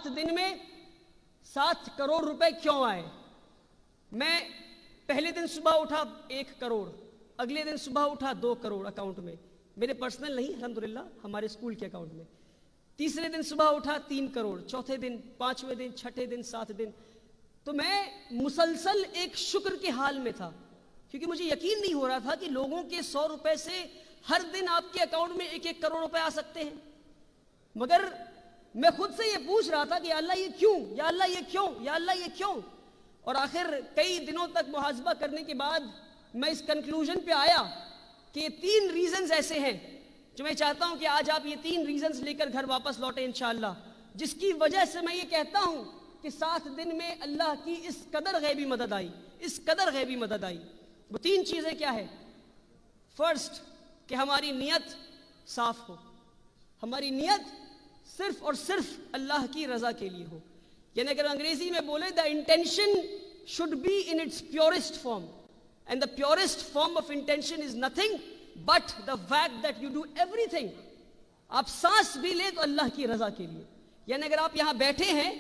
7 دن میں 7 کروڑ روپے کیوں آئے؟ میں پہلے دن صبح اٹھا 1 کروڑ، اگلے دن صبح اٹھا 2 کروڑ اکاؤنٹ میں، میرے پرسنل نہیں، الحمدللہ ہمارے اسکول کے اکاؤنٹ میں۔ تیسرے دن صبح اٹھا 3 کروڑ، چوتھے دن، 5ویں دن، چھٹے دن، 7 دن۔ تو میں مسلسل ایک شکر کے حال میں تھا، کیونکہ مجھے یقین نہیں ہو رہا تھا کہ لوگوں کے 100 روپے سے ہر دن آپ کے اکاؤنٹ میں 1 کروڑ روپے آ سکتے ہیں۔ مگر میں خود سے یہ پوچھ رہا تھا کہ یا اللہ یہ کیوں، یا اللہ یہ کیوں، یا اللہ یہ کیوں؟ اور آخر کئی دنوں تک محاسبہ کرنے کے بعد میں اس کنکلوژن پہ آیا کہ یہ 3 ریزنز ایسے ہیں جو میں چاہتا ہوں کہ آج آپ یہ 3 ریزنز لے کر گھر واپس لوٹیں انشاءاللہ، جس کی وجہ سے میں یہ کہتا ہوں کہ 7 دن میں اللہ کی اس قدر غیبی مدد آئی، اس قدر غیبی مدد آئی۔ وہ 3 چیزیں کیا ہے؟ فرسٹ، کہ ہماری نیت صاف ہو، ہماری نیت صرف اور صرف اللہ کی رضا کے لیے ہو، یعنی اگر انگریزی میں بولے the intention should be in its purest form, and the purest form of intention is nothing but the fact that you do everything۔ آپ سانس بھی لیں تو اللہ کی رضا کے لیے، یعنی اگر آپ یہاں بیٹھے ہیں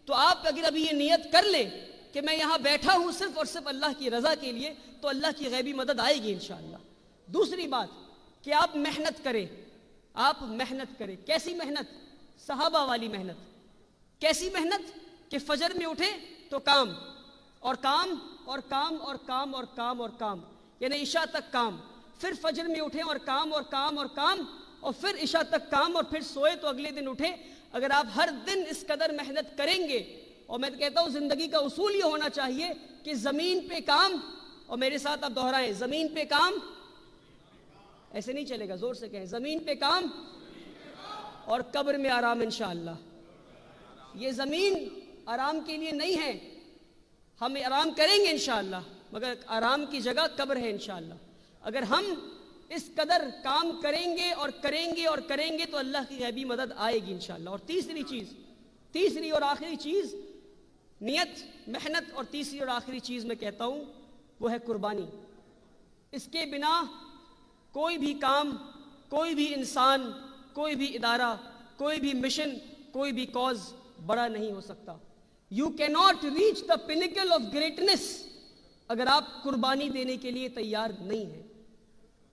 تو آپ اگر ابھی یہ نیت کر لیں کہ میں یہاں بیٹھا ہوں صرف اور صرف اللہ کی رضا کے لیے، تو اللہ کی غیبی مدد آئے گی انشاءاللہ۔ دوسری بات کہ آپ محنت کریں، آپ محنت کریں۔ کیسی محنت؟ صحابہ والی محنت۔ کیسی محنت؟ کہ فجر میں اٹھے تو کام اور کام اور کام اور کام اور کام اور کام، یعنی عشاء تک کام، پھر فجر میں اٹھے اور کام اور کام اور کام، اور پھر عشاء تک کام، اور پھر سوئے تو اگلے دن اٹھے۔ اگر آپ ہر دن اس قدر محنت کریں گے، اور میں کہتا ہوں زندگی کا اصول یہ ہونا چاہیے کہ زمین پہ کام، اور میرے ساتھ آپ دہرائیں، زمین پہ کام، ایسے نہیں چلے گا، زور سے کہیں، زمین پہ کام اور قبر میں آرام انشاءاللہ۔ یہ زمین آرام کے لیے نہیں ہے، ہم آرام کریں گے انشاءاللہ، مگر آرام کی جگہ قبر ہے انشاءاللہ۔ اگر ہم اس قدر کام کریں گے اور کریں گے اور کریں گے تو اللہ کی غیبی مدد آئے گی انشاءاللہ۔ اور تیسری اور آخری چیز، نیت، محنت، اور تیسری اور آخری چیز میں کہتا ہوں وہ ہے قربانی۔ اس کے بنا کوئی بھی کام، کوئی بھی انسان، کوئی بھی ادارہ، کوئی بھی مشن، کوئی بھی کاز بڑا نہیں ہو سکتا۔ You cannot reach the pinnacle of greatness اگر آپ قربانی دینے کے لیے تیار نہیں ہیں۔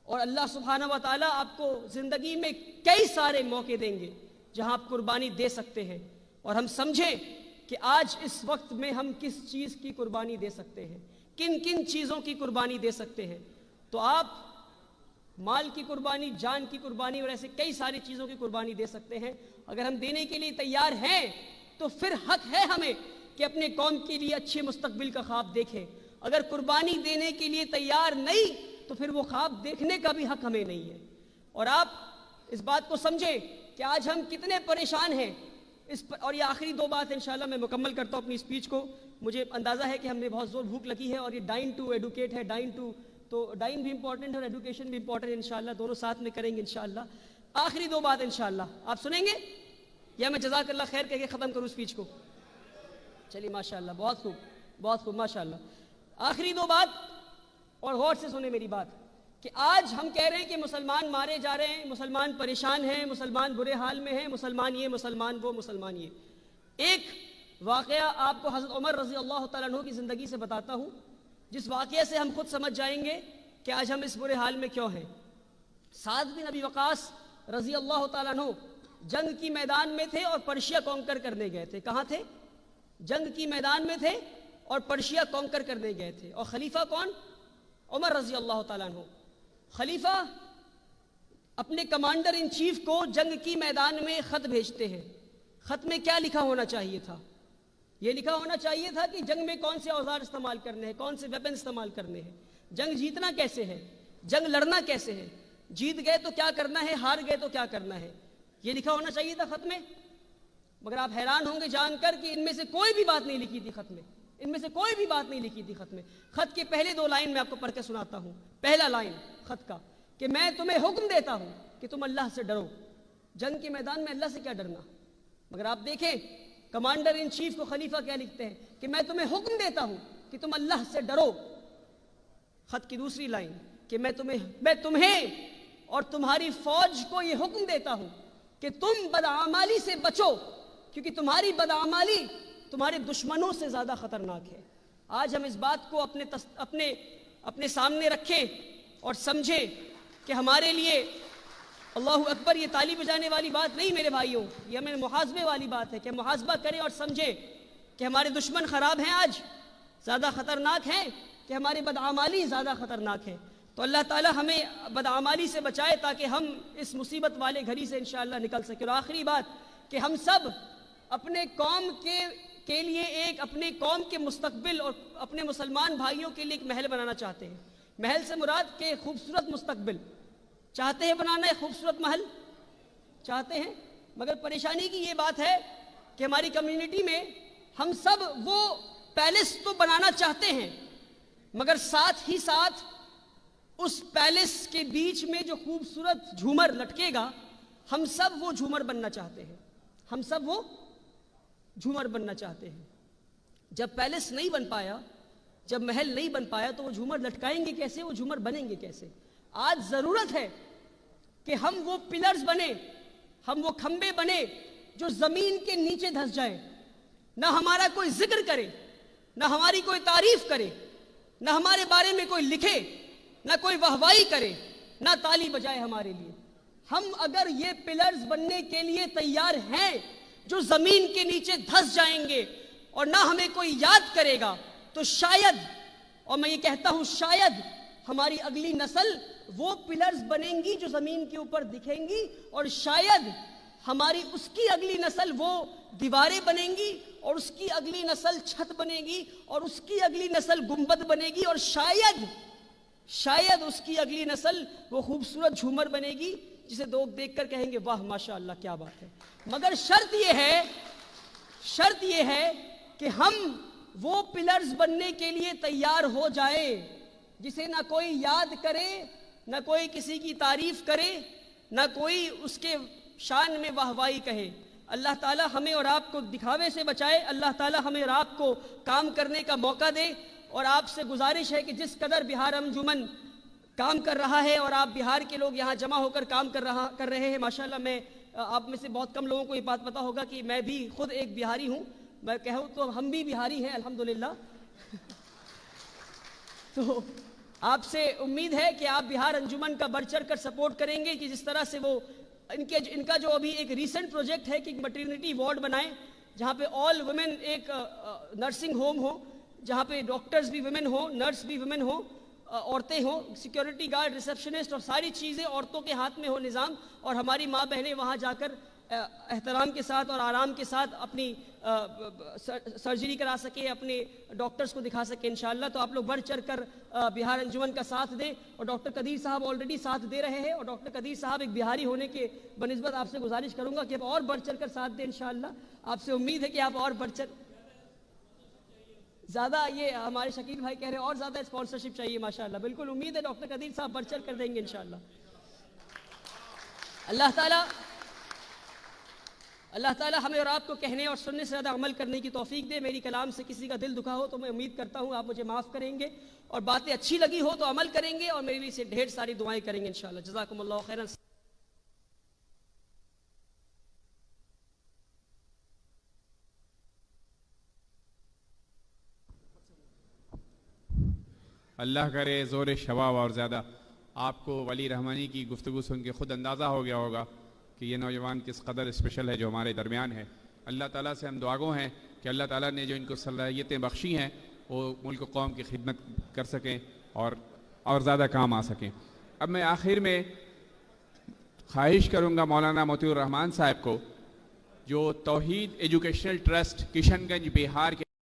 اور اللہ سبحانہ و تعالیٰ آپ کو زندگی میں کئی سارے موقع دیں گے جہاں آپ قربانی دے سکتے ہیں، اور ہم سمجھیں کہ آج اس وقت میں ہم کس چیز کی قربانی دے سکتے ہیں، کن کن چیزوں کی قربانی دے سکتے ہیں۔ تو آپ مال کی قربانی، جان کی قربانی، اور ایسے کئی ساری چیزوں کی قربانی دے سکتے ہیں۔ اگر ہم دینے کے لیے تیار ہیں تو پھر حق ہے ہمیں کہ اپنے قوم کے لیے اچھے مستقبل کا خواب دیکھیں۔ اگر قربانی دینے کے لیے تیار نہیں تو پھر وہ خواب دیکھنے کا بھی حق ہمیں نہیں ہے۔ اور آپ اس بات کو سمجھیں کہ آج ہم کتنے پریشان ہیں اور یہ آخری 2 بات انشاءاللہ میں مکمل کرتا ہوں اپنی اسپیچ کو۔ مجھے اندازہ ہے کہ ہمیں بہت زور بھوک لگی ہے، اور یہ ڈائن ٹو ایڈوکیٹ ہے، تو ڈائن بھی امپورٹنٹ ہے اور ایڈوکیشن بھی امپورٹنٹ ہے انشاءاللہ، دونوں ساتھ میں کریں گے انشاءاللہ۔ آخری 2 بات انشاءاللہ آپ سنیں گے یا میں جزاک اللہ خیر کہہ کے ختم کروں اسپیچ کو؟ چلیے ماشاءاللہ، بہت خوب، بہت خوب، ماشاءاللہ۔ آخری 2 بات، اور غور سے سنیں میری بات، کہ آج ہم کہہ رہے ہیں کہ مسلمان مارے جا رہے ہیں، مسلمان پریشان ہیں، مسلمان برے حال میں ہیں، مسلمان یہ، مسلمان وہ، مسلمان یہ۔ ایک واقعہ آپ کو حضرت عمر رضی اللہ تعالیٰ عنہ کی زندگی سے بتاتا ہوں، جس واقعے سے ہم خود سمجھ جائیں گے کہ آج ہم اس برے حال میں کیوں ہیں۔ سعد بن ابی وقاص رضی اللہ تعالیٰ عنہ جنگ کی میدان میں تھے اور پرشیا کانکر کرنے گئے تھے۔ کہاں تھے؟ جنگ کی میدان میں تھے اور پرشیا کانکر کرنے گئے تھے۔ اور خلیفہ کون؟ عمر رضی اللہ تعالیٰ عنہ۔ خلیفہ اپنے کمانڈر ان چیف کو جنگ کی میدان میں خط بھیجتے ہیں۔ خط میں کیا لکھا ہونا چاہیے تھا؟ یہ لکھا ہونا چاہیے تھا کہ جنگ میں کون سے اوزار استعمال کرنے ہیں، کون سے ویپن استعمال کرنے ہیں، جنگ جیتنا کیسے ہے، جنگ لڑنا کیسے ہے، جیت گئے تو کیا کرنا ہے، ہار گئے تو کیا کرنا ہے، یہ لکھا ہونا چاہیے تھا خط میں۔ مگر آپ حیران ہوں گے جان کر کہ ان میں سے کوئی بھی بات نہیں لکھی تھی خط میں، ان میں سے کوئی بھی بات نہیں لکھی تھی خط میں۔ خط کے پہلے 2 لائن میں آپ کو پڑھ کے سناتا ہوں۔ پہلا لائن خط کا کہ میں تمہیں حکم دیتا ہوں کہ تم اللہ سے ڈرو۔ جنگ کے میدان میں اللہ سے کیا ڈرنا؟ مگر آپ دیکھیں کمانڈر ان چیف کو خلیفہ کیا لکھتے ہیں کہ میں تمہیں حکم دیتا ہوں کہ تم اللہ سے ڈرو۔ خط کی دوسری لائن کہ میں تمہیں اور تمہاری فوج کو یہ حکم دیتا ہوں کہ تم بدعمالی سے بچو کیونکہ تمہاری بدعمالی تمہارے دشمنوں سے زیادہ خطرناک ہے۔ آج ہم اس بات کو اپنے سامنے رکھیں اور سمجھیں کہ ہمارے لیے اللہ اکبر یہ تالی بجانے والی بات نہیں میرے بھائیوں، یہ ہمیں محاسبے والی بات ہے کہ محاسبہ کریں اور سمجھیں کہ ہمارے دشمن خراب ہیں، آج زیادہ خطرناک ہیں کہ ہماری بدعمالی زیادہ خطرناک ہے۔ تو اللہ تعالی ہمیں بدعمالی سے بچائے تاکہ ہم اس مصیبت والے گھڑی سے انشاءاللہ نکل سکیں۔ اور آخری بات کہ ہم سب اپنے قوم کے لیے اپنے قوم کے مستقبل اور اپنے مسلمان بھائیوں کے لیے ایک محل بنانا چاہتے ہیں۔ محل سے مراد کہ خوبصورت مستقبل چاہتے ہیں بنانا، ہے خوبصورت محل چاہتے ہیں، مگر پریشانی کی یہ بات ہے کہ ہماری کمیونٹی میں ہم سب وہ پیلس تو بنانا چاہتے ہیں، مگر ساتھ ہی ساتھ اس پیلس کے بیچ میں جو خوبصورت جھومر لٹکے گا، ہم سب وہ جھومر بننا چاہتے ہیں، ہم سب وہ جھومر بننا چاہتے ہیں۔ جب پیلس نہیں بن پایا، جب محل نہیں بن پایا تو وہ جھومر لٹکائیں گے کیسے، وہ جھومر بنیں گے کیسے؟ آج ضرورت ہے کہ ہم وہ پلرز بنے، ہم وہ کھمبے بنے جو زمین کے نیچے دھس جائیں، نہ ہمارا کوئی ذکر کرے، نہ ہماری کوئی تعریف کرے، نہ ہمارے بارے میں کوئی لکھے، نہ کوئی واہوائی کرے، نہ تالی بجائے ہمارے لیے۔ ہم اگر یہ پلرز بننے کے لیے تیار ہیں جو زمین کے نیچے دھس جائیں گے اور نہ ہمیں کوئی یاد کرے گا، تو شاید، اور میں یہ کہتا ہوں شاید، ہماری اگلی نسل وہ پلرز بنیں گی جو زمین کے اوپر دکھیں گی، اور شاید ہماری اس کی اگلی نسل وہ دیواریں بنیں گی، اور اس کی اگلی نسل چھت بنے گی، اور اس کی اگلی نسل گنبد بنے گی، اور شاید اس کی اگلی نسل وہ خوبصورت جھومر بنے گی جسے لوگ دیکھ کر کہیں گے واہ ماشاءاللہ کیا بات ہے۔ مگر شرط یہ ہے کہ ہم وہ پلرز بننے کے لیے تیار ہو جائیں جسے نہ کوئی یاد کرے، نہ کوئی کسی کی تعریف کرے، نہ کوئی اس کے شان میں واہوائی کہے۔ اللہ تعالی ہمیں اور آپ کو دکھاوے سے بچائے، اللہ تعالی ہمیں اور آپ کو کام کرنے کا موقع دے۔ اور آپ سے گزارش ہے کہ جس قدر بہار انجمن کام کر رہا ہے اور آپ بہار کے لوگ یہاں جمع ہو کر کام کر رہے ہیں، ماشاءاللہ میں آپ میں سے بہت کم لوگوں کو یہ بات پتہ ہوگا کہ میں بھی خود ایک بہاری ہوں، میں کہوں تو ہم بھی بہاری ہیں الحمدللہ۔ تو آپ سے امید ہے کہ آپ بہار انجمن کا بڑھ چڑھ کر سپورٹ کریں گے کہ جس طرح سے وہ ان کا جو ابھی ایک ریسنٹ پروجیکٹ ہے کہ ایک میٹرنٹی وارڈ بنائیں جہاں پہ آل ویمن ایک نرسنگ ہوم ہو، جہاں پہ ڈاکٹرز بھی ویمن ہوں، نرس بھی ویمن ہوں، عورتیں ہوں، سیکیورٹی گارڈ، ریسپشنسٹ، اور ساری چیزیں عورتوں کے ہاتھ میں ہو نظام، اور ہماری ماں بہنیں وہاں جا کر احترام کے ساتھ اور آرام کے ساتھ اپنی سرجری کرا سکے، اپنے ڈاکٹرز کو دکھا سکے انشاءاللہ۔ تو آپ لوگ بڑھ چڑھ کر بہار انجمن کا ساتھ دیں، اور ڈاکٹر قدیر صاحب آلریڈی ساتھ دے رہے ہیں، اور ڈاکٹر قدیر صاحب ایک بہاری ہونے کے بنسبت آپ سے گزارش کروں گا کہ آپ اور بڑھ چڑھ کر ساتھ دیں انشاءاللہ۔ آپ سے امید ہے کہ آپ اور بڑھ چڑھ زیادہ، یہ ہمارے شکیل بھائی کہہ رہے ہیں اور زیادہ اسپانسرشپ چاہیے ماشاءاللہ، بالکل امید ہے ڈاکٹر قدیر صاحب بڑھ چڑھ کر دیں گے انشاءاللہ۔ اللہ تعالیٰ ہمیں اور آپ کو کہنے اور سننے سے زیادہ عمل کرنے کی توفیق دے۔ میری کلام سے کسی کا دل دکھا ہو تو میں امید کرتا ہوں آپ مجھے معاف کریں گے، اور باتیں اچھی لگی ہو تو عمل کریں گے، اور میرے لیے سے ڈھیر ساری دعائیں کریں گے انشاءاللہ۔ جزاکم اللہ خیرا۔ اللہ کرے زور شباب اور زیادہ۔ آپ کو ولی رحمانی کی گفتگو سن کے خود اندازہ ہو گیا ہوگا کہ یہ نوجوان کس قدر اسپیشل ہے جو ہمارے درمیان ہے۔ اللہ تعالیٰ سے ہم دعاگو ہیں کہ اللہ تعالیٰ نے جو ان کو صلاحیتیں بخشی ہیں وہ ملک و قوم کی خدمت کر سکیں اور زیادہ کام آ سکیں۔ اب میں آخر میں خواہش کروں گا مولانا موتی الرحمان صاحب کو، جو توحید ایجوکیشنل ٹرسٹ کشن گنج بہار کے